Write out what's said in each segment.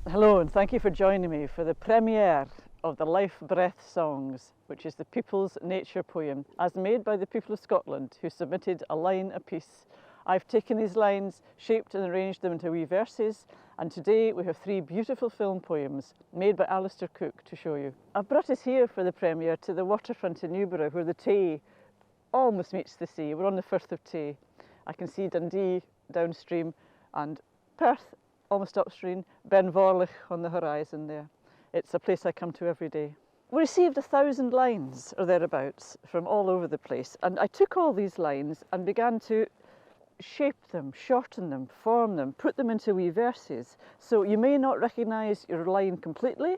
Hello and thank you for joining me for the premiere of the Life Breath Songs, which is the people's nature poem as made by the people of Scotland who submitted a line apiece. I've taken these lines, shaped and arranged them into wee verses, and today we have 3 beautiful film poems made by Alastair Cook to show you. I've brought us here for the premiere to the waterfront in Newborough where the Tay almost meets the sea. We're on the Firth of Tay. I can see Dundee downstream and Perth almost upstream, Ben Vorlich on the horizon there. It's a place I come to every day. We received 1,000 lines or thereabouts from all over the place, and I took all these lines and began to shape them, shorten them, form them, put them into wee verses. So you may not recognise your line completely,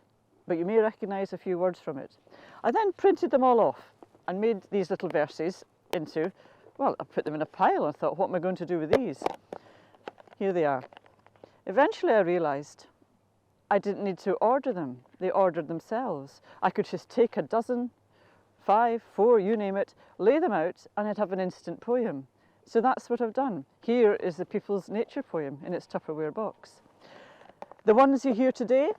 but you may recognise a few words from it. I then printed them all off and made these little verses into, well, I put them in a pile and thought, what am I going to do with these? Here they are. Eventually I realised I didn't need to order them. They ordered themselves. I could just take a dozen, 5, 4, you name it, lay them out and I'd have an instant poem. So that's what I've done. Here is the people's nature poem in its Tupperware box. The ones you hear today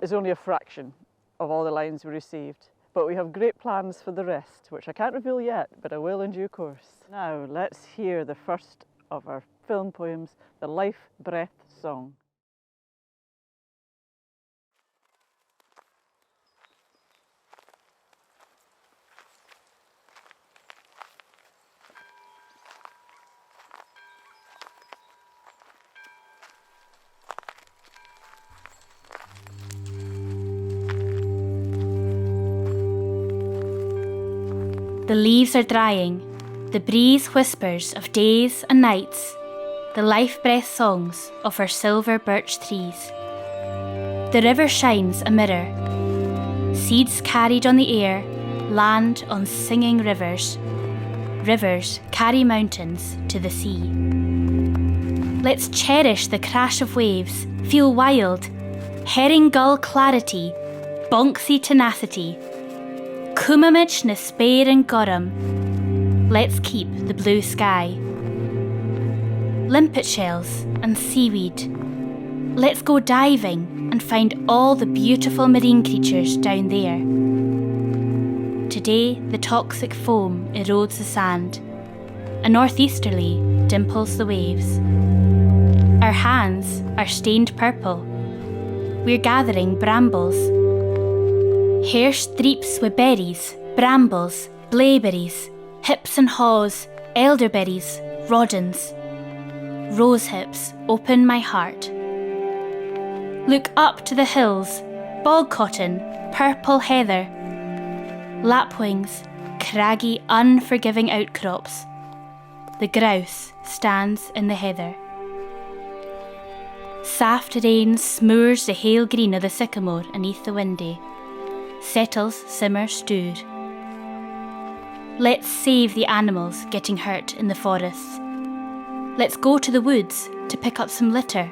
is only a fraction of all the lines we received, but we have great plans for the rest, which I can't reveal yet, but I will in due course. Now let's hear the first of our film poems, the Life Breath Song. The leaves are drying, the breeze whispers of days and nights, the life breath songs of our silver birch trees. The river shines a mirror. Seeds carried on the air land on singing rivers. Rivers carry mountains to the sea. Let's cherish the crash of waves, feel wild, herring gull clarity, bonksy tenacity. Cumamich na spare and gorum. Let's keep the blue sky. Limpet shells and seaweed. Let's go diving and find all the beautiful marine creatures down there. Today the toxic foam erodes the sand. A northeasterly dimples the waves. Our hands are stained purple. We're gathering brambles. Hair streeps with berries, brambles, blaeberries, hips and haws, elderberries, rodens. Rose hips open my heart. Look up to the hills, bog cotton, purple heather. Lapwings, craggy, unforgiving outcrops. The grouse stands in the heather. Saft rain smoors the hale green of the sycamore aneath the windy. Settles simmer stewed. Let's save the animals getting hurt in the forests. Let's go to the woods to pick up some litter,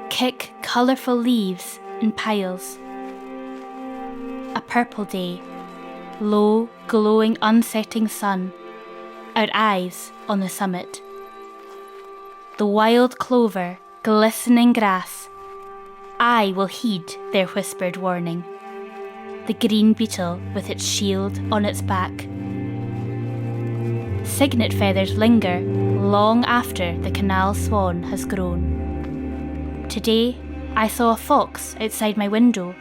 kick colourful leaves in piles. A purple day, low, glowing, unsetting sun, our eyes on the summit. The wild clover, glistening grass, I will heed their whispered warning. The green beetle with its shield on its back. Cygnet feathers linger long after the canal swan has grown. Today I saw a fox outside my window,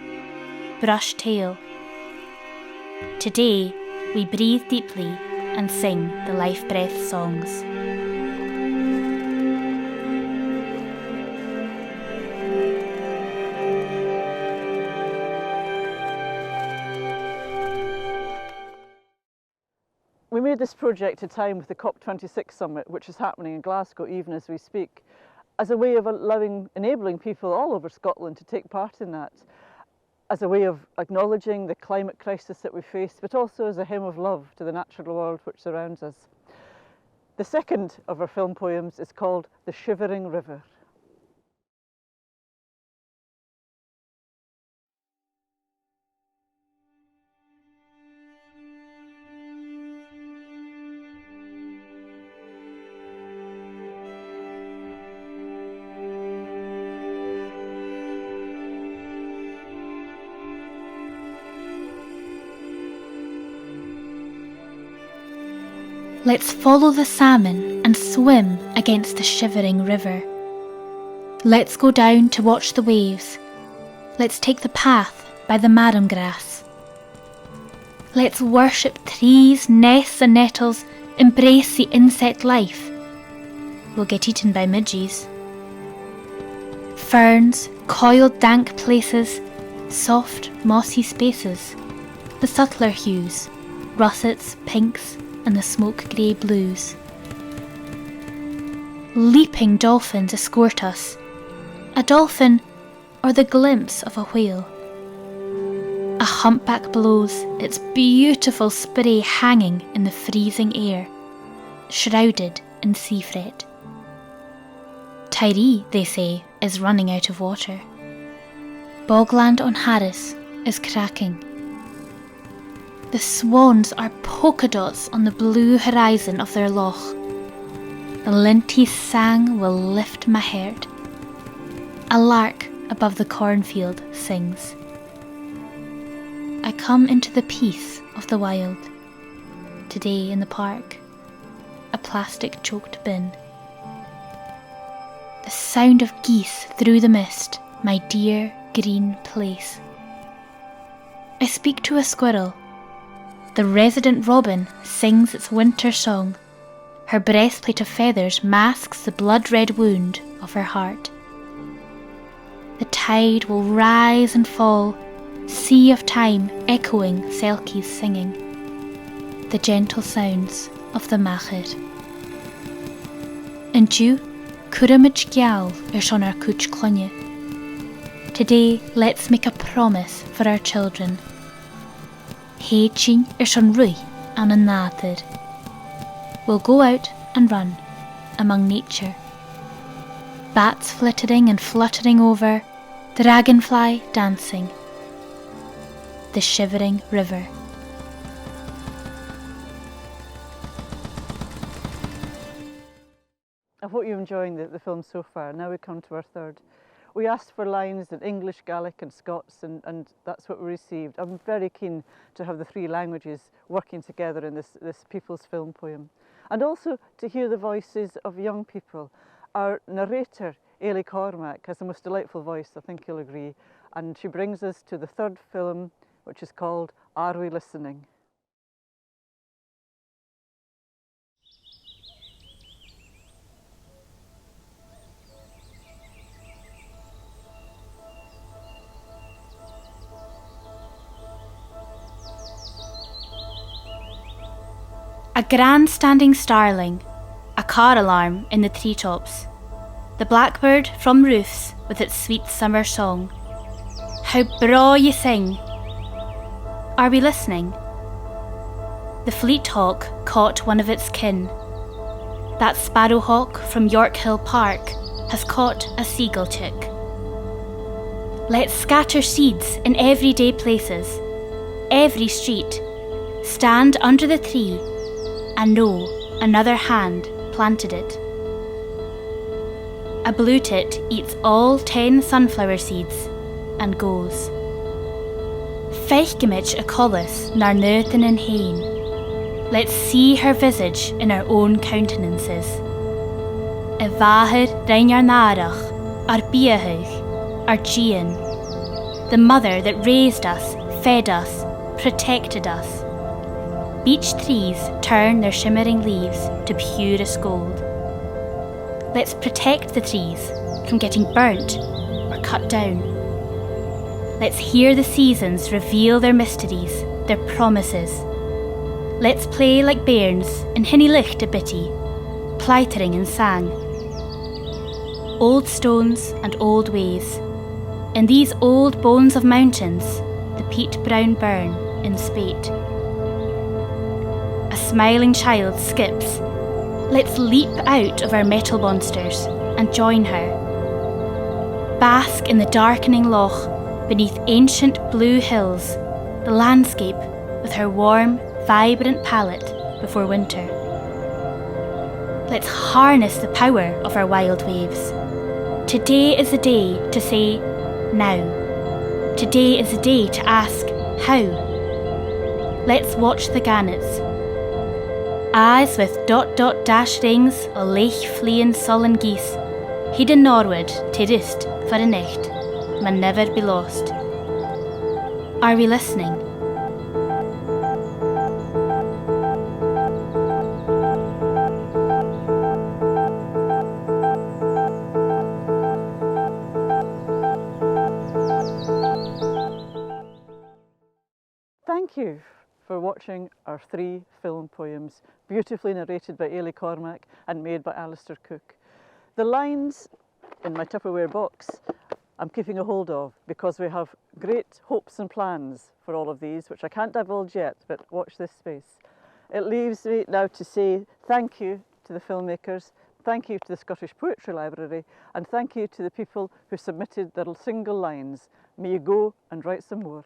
brush tail. Today we breathe deeply and sing the life breath songs. We made this project to time with the COP26 summit, which is happening in Glasgow even as we speak, as a way of enabling people all over Scotland to take part in that, as a way of acknowledging the climate crisis that we face, but also as a hymn of love to the natural world which surrounds us. The second of our film poems is called The Shivering River. Let's follow the salmon and swim against the shivering river. Let's go down to watch the waves. Let's take the path by the marram grass. Let's worship trees, nests and nettles, embrace the insect life. We'll get eaten by midges. Ferns, coiled dank places, soft mossy spaces, the subtler hues, russets, pinks and the smoke grey blues. Leaping dolphins escort us, a dolphin or the glimpse of a whale. A humpback blows its beautiful spray hanging in the freezing air, shrouded in sea fret. Tiree, they say, is running out of water. Bogland on Harris is cracking. The swans are polka dots on the blue horizon of their loch. The linties sang will lift my heart. A lark above the cornfield sings. I come into the peace of the wild. Today in the park, a plastic choked bin. The sound of geese through the mist, my dear green place. I speak to a squirrel. The resident robin sings its winter song. Her breastplate of feathers masks the blood-red wound of her heart. The tide will rise and fall, sea of time echoing Selkie's singing, the gentle sounds of the Makar. And you, Curamid Gyal on our Cooch Clonye. Today, let's make a promise for our children. Héichin on Rui and an Náthir. We'll go out and run among nature. Bats flittering and fluttering over, dragonfly dancing. The Shivering River. I hope you're enjoying the film so far. Now we come to our third. We asked for lines in English, Gaelic and Scots and that's what we received. I'm very keen to have the three languages working together in this people's film poem. And also to hear the voices of young people. Our narrator, Ailey Cormack, has the most delightful voice, I think you'll agree. And she brings us to the third film, which is called Are We Listening? A grandstanding starling, a car alarm in the treetops, the blackbird from roofs with its sweet summer song. How braw ye sing! Are we listening? The fleet hawk caught one of its kin. That sparrowhawk from York Hill Park has caught a seagull chick. Let's scatter seeds in everyday places, every street, stand under the tree and know another hand planted it. A blue tit eats all 10 sunflower seeds and goes. Feichgemich a collis nar nöten in hain. Let's see her visage in our own countenances. A vahir reinar narach, our biahuch, our Gian, the mother that raised us, fed us, protected us. Beech trees turn their shimmering leaves to purest gold. Let's protect the trees from getting burnt or cut down. Let's hear the seasons reveal their mysteries, their promises. Let's play like bairns in hinny licht a bitty, pleitering in sang. Old stones and old ways. In these old bones of mountains, the peat brown burn in spate. A smiling child skips. Let's leap out of our metal monsters and join her. Bask in the darkening loch beneath ancient blue hills, the landscape with her warm, vibrant palette before winter. Let's harness the power of our wild waves. Today is the day to say now. Today is the day to ask how. Let's watch the gannets. As with dot rings o leich fleeing sullen geese, heading norward to roost for a night, may never be lost. Are we listening? Thank you for watching our 3 film poems, beautifully narrated by Ailey Cormack and made by Alastair Cook. The lines in my Tupperware box I'm keeping a hold of because we have great hopes and plans for all of these, which I can't divulge yet, but watch this space. It leaves me now to say thank you to the filmmakers, thank you to the Scottish Poetry Library, and thank you to the people who submitted their single lines. May you go and write some more.